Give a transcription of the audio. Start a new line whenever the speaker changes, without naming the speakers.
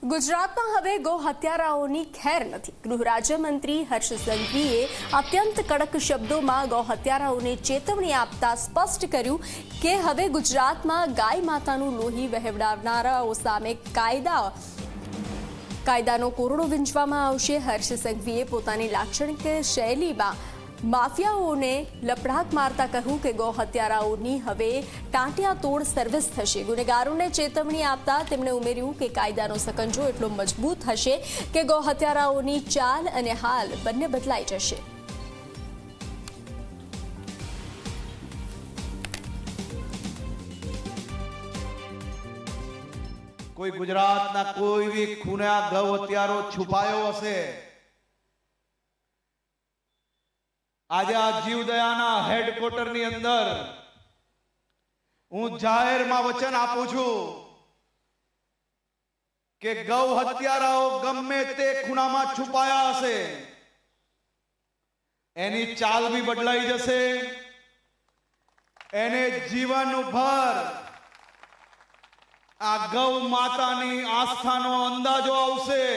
ગુજરાતમાં હવે ગૌ હત્યારાઓની ખેર નથી। ગૃહ રાજ્યમંત્રી હર્ષ સંઘવીએ અત્યંત કડક શબ્દોમાં ગૌ હત્યારાઓને ચેતવણી આપતા સ્પષ્ટ કર્યું કે હવે ગુજરાતમાં ગાય માતાનું લોહી વહેવડાવનારાઓ સામે કાયદાનો કોરડો વીંચવામાં આવશે। હર્ષ સંઘવીએ પોતાની લાક્ષણિક શૈલીમાં માફિયાઓને લપડાક મારતા કહ્યું કે ગૌ હત્યારાઓની હવે ટાંટિયા તોડ સર્વિસ થશે। ગુનેગારોને ચેતવણી આપતા તેમણે ઉમેર્યું કે કાયદાનો સકંજો એટલો મજબૂત હશે કે ગૌ હત્યારાઓની ચાલ અને હાલ બંને બદલાઈ જશે।
કોઈ ગુજરાતના કોઈ भी ખૂણા ગૌ હત્યારો છુપાયો હશે। आज आ जीवदयाना हेडक्वार्टर ની અંદર હું જાહેરમાં વચન આપું છું કે ગૌ હત્યારાઓ ગમે તે ખૂણામાં છુપાયા હશે એની ચાલ भी બદલાઈ જશે। એને જીવનભર આ ગૌ માતાની આસ્થાનો અંદાજો આવશે।